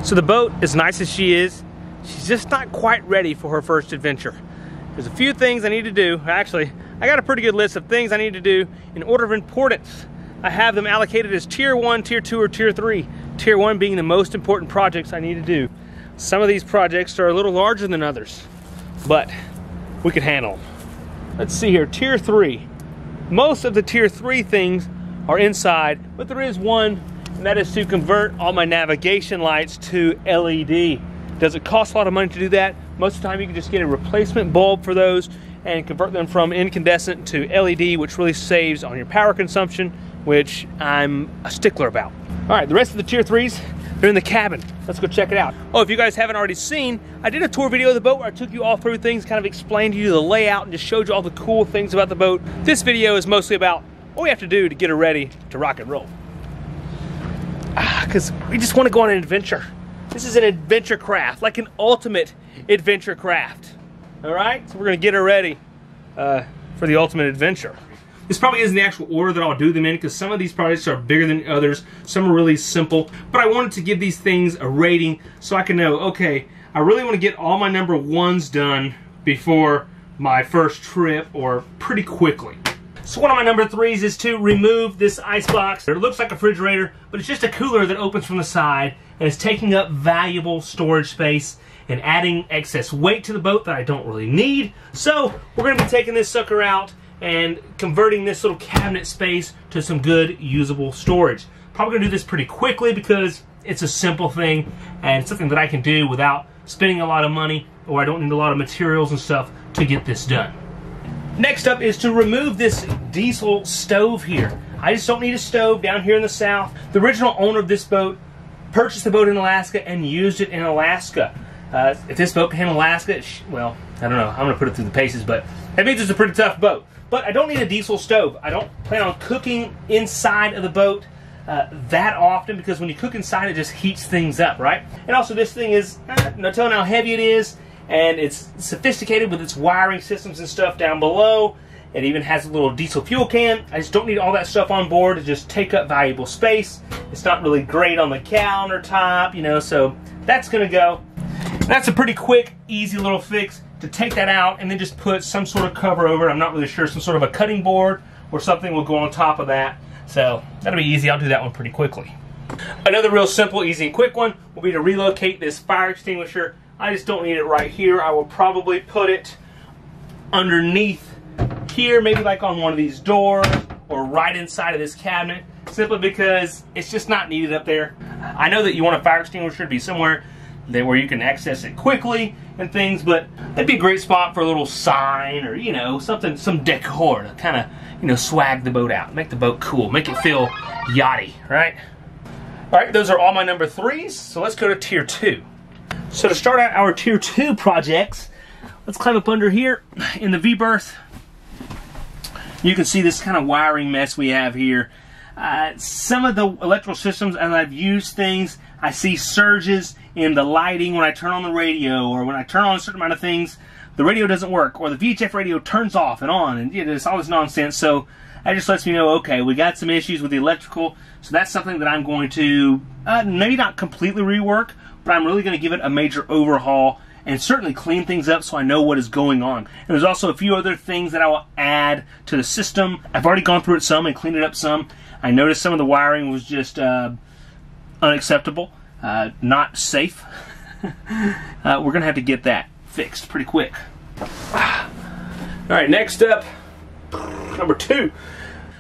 So the boat, as nice as she is, she's just not quite ready for her first adventure. There's a few things I need to do. Actually, I got a pretty good list of things I need to do in order of importance. I have them allocated as Tier 1, Tier 2, or Tier 3. Tier 1 being the most important projects I need to do. Some of these projects are a little larger than others, but we can handle them. Let's see here, Tier 3. Most of the Tier 3 things are inside, but there is one, and that is to convert all my navigation lights to LED. Does it cost a lot of money to do that? Most of the time you can just get a replacement bulb for those and convert them from incandescent to LED, which really saves on your power consumption, which I'm a stickler about. All right, the rest of the Tier 3s, they're in the cabin. Let's go check it out. Oh, if you guys haven't already seen, I did a tour video of the boat where I took you all through things, kind of explained to you the layout and just showed you all the cool things about the boat. This video is mostly about what we have to do to get her ready to rock and roll. Because we just want to go on an adventure. This is an adventure craft, like an ultimate adventure craft. All right, so we're gonna get her ready for the ultimate adventure. This probably isn't the actual order that I'll do them in, because some of these projects are bigger than others, some are really simple, but I wanted to give these things a rating so I can know, okay, I really want to get all my number 1s done before my first trip, or pretty quickly. So one of my number 3s is to remove this ice box. It looks like a refrigerator, but it's just a cooler that opens from the side, and it's taking up valuable storage space and adding excess weight to the boat that I don't really need. So we're going to be taking this sucker out and converting this little cabinet space to some good usable storage. Probably gonna do this pretty quickly because it's a simple thing and something that I can do without spending a lot of money, or I don't need a lot of materials and stuff to get this done. Next up is to remove this diesel stove here. I just don't need a stove down here in the south. The original owner of this boat purchased the boat in Alaska and used it in Alaska. If this boat came in Alaska, well, I don't know, I'm gonna put it through the paces, but that means it's a pretty tough boat. But I don't need a diesel stove. I don't plan on cooking inside of the boat that often, because when you cook inside, it just heats things up, right? And also this thing is, no telling how heavy it is, and it's sophisticated with its wiring systems and stuff down below. It even has a little diesel fuel can. I just don't need all that stuff on board to just take up valuable space. It's not really great on the countertop, you know, so that's gonna go. That's a pretty quick, easy little fix, to take that out and then just put some sort of cover over it. I'm not really sure, some sort of a cutting board or something will go on top of that. So that'll be easy. I'll do that one pretty quickly. Another real simple, easy, and quick one will be to relocate this fire extinguisher. I just don't need it right here. I will probably put it underneath here, maybe like on one of these doors or right inside of this cabinet, simply because it's just not needed up there. I know that you want a fire extinguisher to be somewhere where you can access it quickly and things, but that'd be a great spot for a little sign, or, you know, something, some decor to kind of, you know, swag the boat out, make the boat cool, make it feel yachty, right? All right, those are all my number 3s, so let's go to Tier 2. So to start out our Tier 2 projects, let's climb up under here in the V-berth. You can see this kind of wiring mess we have here. Some of the electrical systems, as I've used things, I see surges in the lighting when I turn on the radio, or when I turn on a certain amount of things, the radio doesn't work, or the VHF radio turns off and on, and it's all this nonsense. So that just lets me know, okay, we got some issues with the electrical, so that's something that I'm going to maybe not completely rework, but I'm really going to give it a major overhaul and certainly clean things up so I know what is going on. And there's also a few other things that I will add to the system. I've already gone through it some and cleaned it up some. I noticed some of the wiring was just unacceptable, not safe. We're going to have to get that fixed pretty quick. Alright, next up, number 2.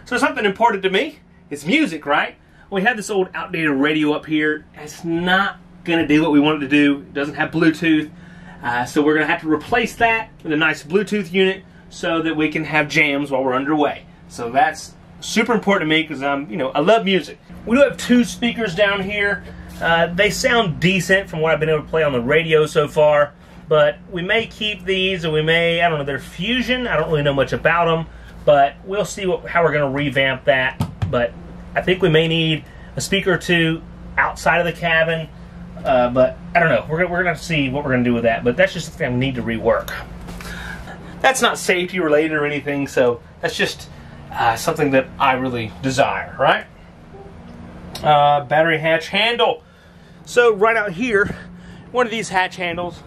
So something important to me is music, right? We have this old outdated radio up here. It's not going to do what we want it to do. It doesn't have Bluetooth. So we're going to have to replace that with a nice Bluetooth unit so that we can have jams while we're underway. So that's super important to me because you know, I love music. We do have 2 speakers down here. They sound decent from what I've been able to play on the radio so far, but we may keep these, or we may, I don't know, they're Fusion. I don't really know much about them, but we'll see how we're going to revamp that. But I think we may need a speaker or 2 outside of the cabin. But I don't know. We're going to see what we're going to do with that. But that's just something I need to rework. That's not safety related or anything, so that's just something that I really desire, right? Battery hatch handle. So right out here, one of these hatch handles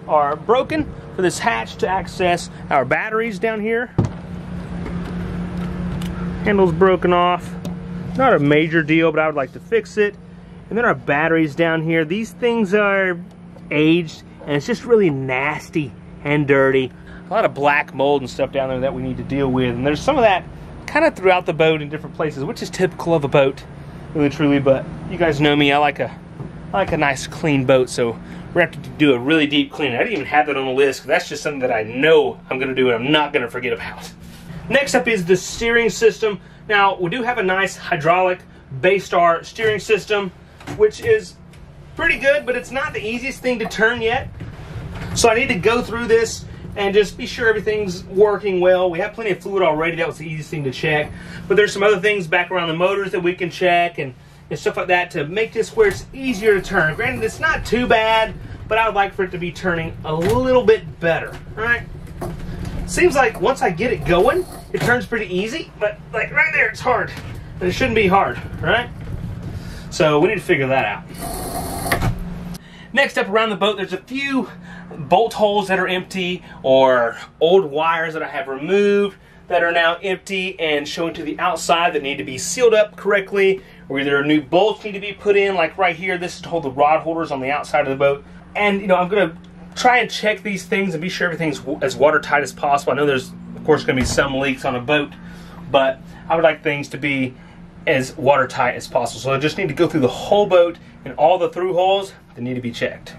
are broken for this hatch to access our batteries down here. Handle's broken off. Not a major deal, but I would like to fix it. And then our batteries down here. These things are aged, and it's just really nasty and dirty. A lot of black mold and stuff down there that we need to deal with. And there's some of that kind of throughout the boat in different places, which is typical of a boat, really truly. But you guys know me, I like a nice clean boat, so we're going to have to do a really deep clean. I didn't even have that on the list, because that's just something that I know I'm going to do and I'm not going to forget about. Next up is the steering system. Now, we do have a nice hydraulic Baystar steering system, which is pretty good, but it's not the easiest thing to turn yet. So I need to go through this and just be sure everything's working well. We have plenty of fluid already. That was the easiest thing to check. But there's some other things back around the motors that we can check and stuff like that to make this where it's easier to turn. Granted, it's not too bad, but I would like for it to be turning a little bit better. All right? Seems like once I get it going, it turns pretty easy, but like right there, it's hard. And it shouldn't be hard, right? So we need to figure that out. Next up around the boat, there's a few bolt holes that are empty, or old wires that I have removed that are now empty and showing to the outside that need to be sealed up correctly, or either new bolts need to be put in, like right here. This is to hold the rod holders on the outside of the boat. And, you know, I'm going to try and check these things and be sure everything's as watertight as possible. I know there's, of course, going to be some leaks on a boat, but I would like things to be as watertight as possible. So I just need to go through the whole boat, and all the through holes that need to be checked.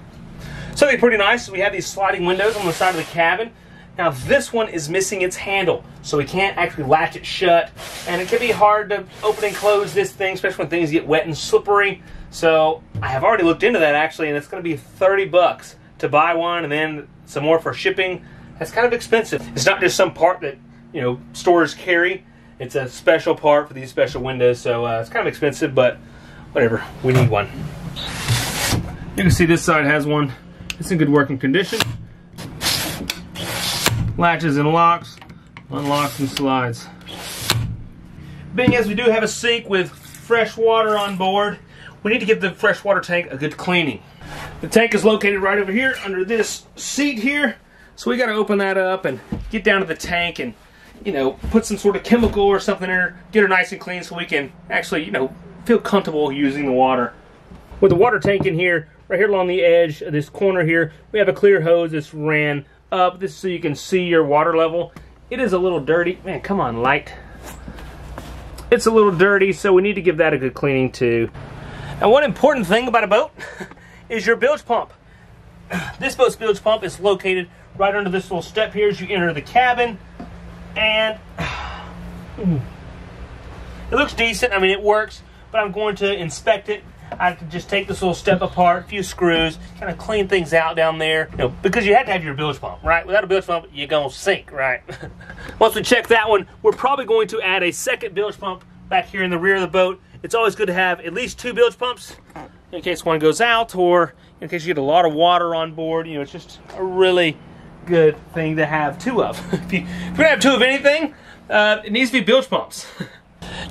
Something pretty nice, we have these sliding windows on the side of the cabin. Now this one is missing its handle, so we can't actually latch it shut, and it can be hard to open and close this thing, especially when things get wet and slippery. So I have already looked into that actually, and it's going to be 30 bucks to buy one, and then some more for shipping. That's kind of expensive. It's not just some part that, you know, stores carry. It's a special part for these special windows, so it's kind of expensive, but whatever, we need one. You can see this side has one. It's in good working condition. Latches and locks, unlocks and slides. Being as we do have a sink with fresh water on board, we need to give the freshwater tank a good cleaning. The tank is located right over here under this seat here, so we got to open that up and get down to the tank and, you know, put some sort of chemical or something in her, get her nice and clean so we can actually, you know, feel comfortable using the water. With the water tank in here, right here along the edge of this corner here, we have a clear hose that's ran up. This is so you can see your water level. It is a little dirty. Man, come on, light. It's a little dirty, so we need to give that a good cleaning too. Now, one important thing about a boat is your bilge pump. This boat's bilge pump is located right under this little step here as you enter the cabin. And it looks decent. I mean, it works, but I'm going to inspect it. I have to just take this little step apart, a few screws, kind of clean things out down there. You know, because you have to have your bilge pump, right? Without a bilge pump, you're going to sink, right? Once we check that one, we're probably going to add a second bilge pump back here in the rear of the boat. It's always good to have at least 2 bilge pumps in case one goes out, or in case you get a lot of water on board. You know, it's just a really good thing to have 2 of. If you're going to have 2 of anything, it needs to be bilge pumps.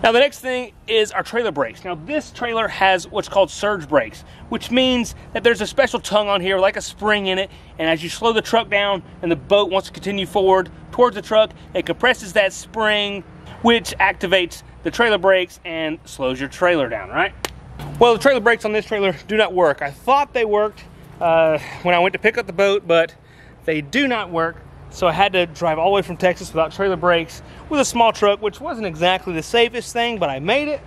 Now the next thing is our trailer brakes. Now this trailer has what's called surge brakes, which means that there's a special tongue on here, like a spring in it, and as you slow the truck down and the boat wants to continue forward towards the truck, it compresses that spring, which activates the trailer brakes and slows your trailer down, right? Well, the trailer brakes on this trailer do not work. I thought they worked when I went to pick up the boat, but they do not work. So I had to drive all the way from Texas without trailer brakes with a small truck, which wasn't exactly the safest thing, but I made it.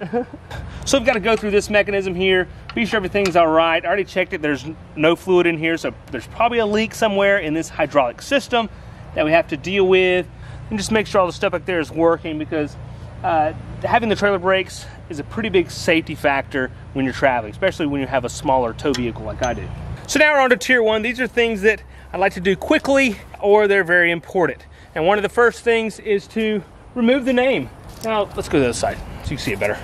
So we've got to go through this mechanism here, be sure everything's all right. I already checked it. There's no fluid in here, so there's probably a leak somewhere in this hydraulic system that we have to deal with, and just make sure all the stuff back there is working, because having the trailer brakes is a pretty big safety factor when you're traveling, especially when you have a smaller tow vehicle like I do. So now we're on to Tier 1. These are things that I like to do quickly, or they're very important. And one of the first things is to remove the name. Now, let's go to the other side so you can see it better.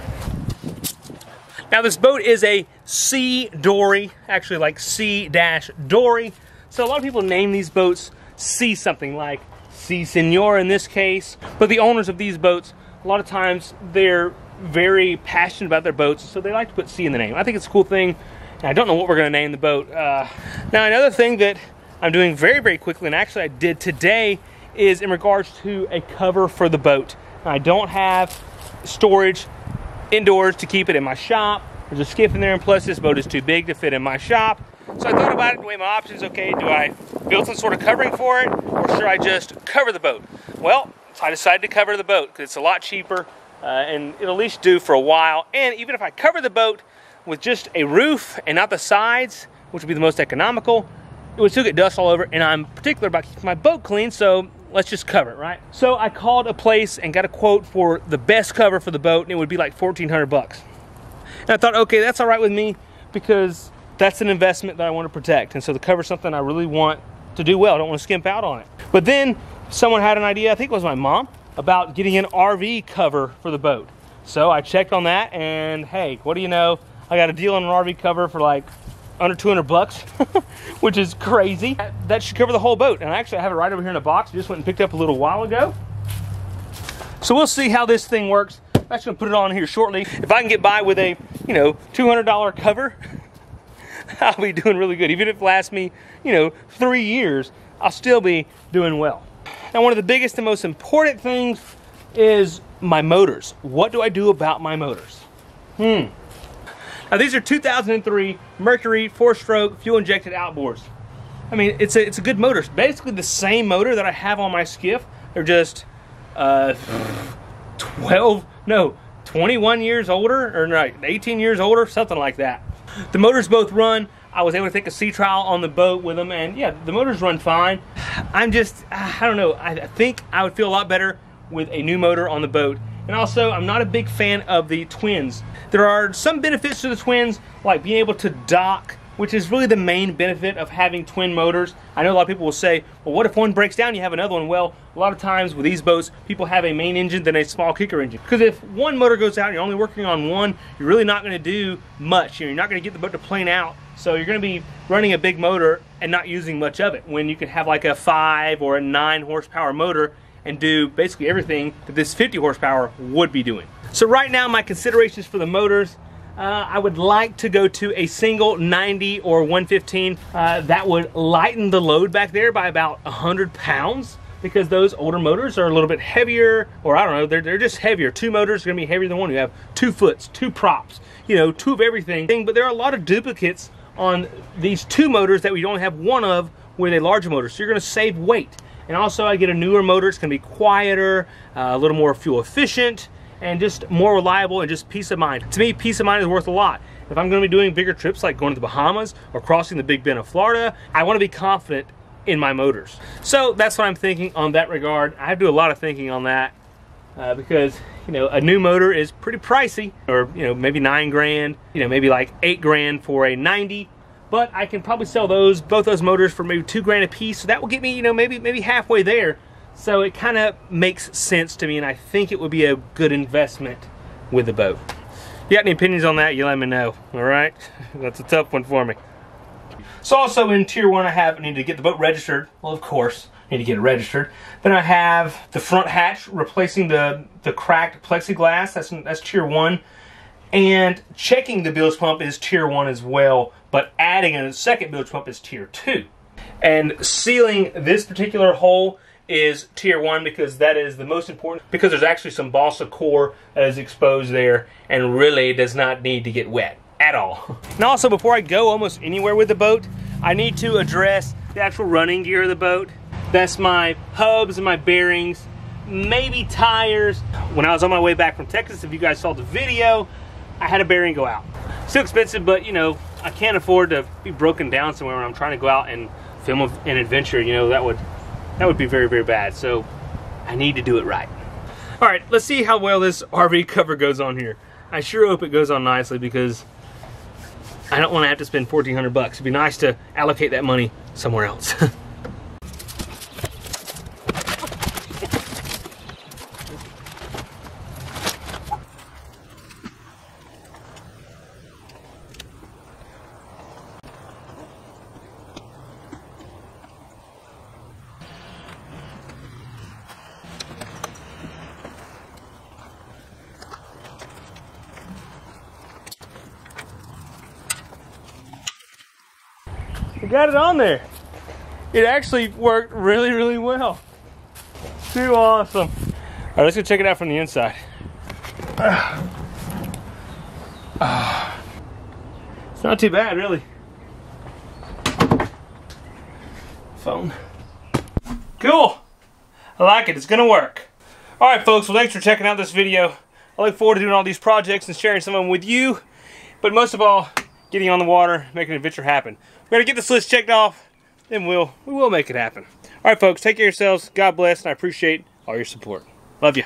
Now, this boat is a C-Dory, actually like C-Dory. So a lot of people name these boats C something, like C Senor in this case. But the owners of these boats, a lot of times they're very passionate about their boats, so they like to put C in the name. I think it's a cool thing. And I don't know what we're going to name the boat. Now, another thing that I'm doing very, very quickly, and actually I did today, is in regards to a cover for the boat. I don't have storage indoors to keep it in my shop. There's a skiff in there, and plus this boat is too big to fit in my shop. So I thought about it, weighed my options. Okay, do I build some sort of covering for it, or should I just cover the boat? Well, so I decided to cover the boat because it's a lot cheaper, and it'll at least do for a while. And even if I cover the boat with just a roof and not the sides, which would be the most economical, it would still get dust all over, and I'm particular about keeping my boat clean, so let's just cover it, right? So I called a place and got a quote for the best cover for the boat, and it would be like 1,400 bucks. And I thought, okay, that's all right with me because that's an investment that I want to protect. And so the cover's something I really want to do well. I don't want to skimp out on it. But then someone had an idea, I think it was my mom, about getting an RV cover for the boat. So I checked on that, and hey, what do you know? I got a deal on an RV cover for like under 200 bucks, which is crazy. That should cover the whole boat. And actually I have it right over here in a box. I just went and picked up a little while ago. So we'll see how this thing works. I'm actually gonna put it on here shortly. If I can get by with a, you know, $200 cover, I'll be doing really good. Even if it lasts me, you know, 3 years, I'll still be doing well. Now, one of the biggest and most important things is my motors. What do I do about my motors? Now, these are 2003 Mercury 4-stroke fuel-injected outboards. I mean, it's a good motor. It's basically the same motor that I have on my skiff. They're just 21 years older, or no, 18 years older, something like that. The motors both run. I was able to take a sea trial on the boat with them, and yeah, the motors run fine. I'm just, I don't know, I think I would feel a lot better with a new motor on the boat. And also, I'm not a big fan of the twins. There are some benefits to the twins, like being able to dock, which is really the main benefit of having twin motors. I know a lot of people will say, well, what if one breaks down, you have another one? Well, a lot of times with these boats, people have a main engine than a small kicker engine. Because if one motor goes out and you're only working on one, you're really not gonna do much. You're not gonna get the boat to plane out. So you're gonna be running a big motor and not using much of it, when you can have like a 5 or a 9 horsepower motor and do basically everything that this 50 horsepower would be doing. So right now, my considerations for the motors, I would like to go to a single 90 or 115. That would lighten the load back there by about 100 pounds, because those older motors are a little bit heavier, or I don't know, they're just heavier. Two motors are gonna be heavier than one. You have 2 foots, 2 props, you know, 2 of everything. But there are a lot of duplicates on these 2 motors that we only have 1 of with a larger motor. So you're gonna save weight. And also I get a newer motor. It's gonna be quieter, a little more fuel efficient, and just more reliable, and just peace of mind. To me, peace of mind is worth a lot. If I'm gonna be doing bigger trips like going to the Bahamas or crossing the Big Bend of Florida, I wanna be confident in my motors. So that's what I'm thinking on that regard. I have to do a lot of thinking on that because, you know, a new motor is pretty pricey, or, you know, maybe 9 grand, you know, maybe like 8 grand for a 90. But I can probably sell both those motors for maybe 2 grand a piece. So that will get me, you know, maybe halfway there. So it kind of makes sense to me, and I think it would be a good investment with the boat. You got any opinions on that? You let me know, all right? That's a tough one for me. So also in Tier 1, I need to get the boat registered. Well, of course, I need to get it registered. Then I have the front hatch, replacing the cracked plexiglass. That's Tier 1. And checking the bilge pump is Tier 1 as well, but adding a second bilge pump is Tier 2. And sealing this particular hole is Tier 1, because that is the most important, because there's actually some balsa core that is exposed there and really does not need to get wet at all. And also, before I go almost anywhere with the boat, I need to address the actual running gear of the boat. That's my hubs and my bearings, maybe tires. When I was on my way back from Texas, if you guys saw the video, I had a bearing go out. Still expensive, but you know, I can't afford to be broken down somewhere when I'm trying to go out and film an adventure. You know, that would be very, very bad. So I need to do it right. All right, let's see how well this RV cover goes on here. I sure hope it goes on nicely, because I don't want to have to spend 1,400 bucks. It'd be nice to allocate that money somewhere else. We got it on there. It actually worked really, really well. Too awesome. All right, let's go check it out from the inside. It's not too bad, really. Phone. Cool. I like it. It's gonna work. All right, folks. Well, thanks for checking out this video. I look forward to doing all these projects and sharing some of them with you. But most of all, getting on the water, making an adventure happen. We're gonna get this list checked off, then we will make it happen. All right, folks. Take care of yourselves. God bless, and I appreciate all your support. Love you.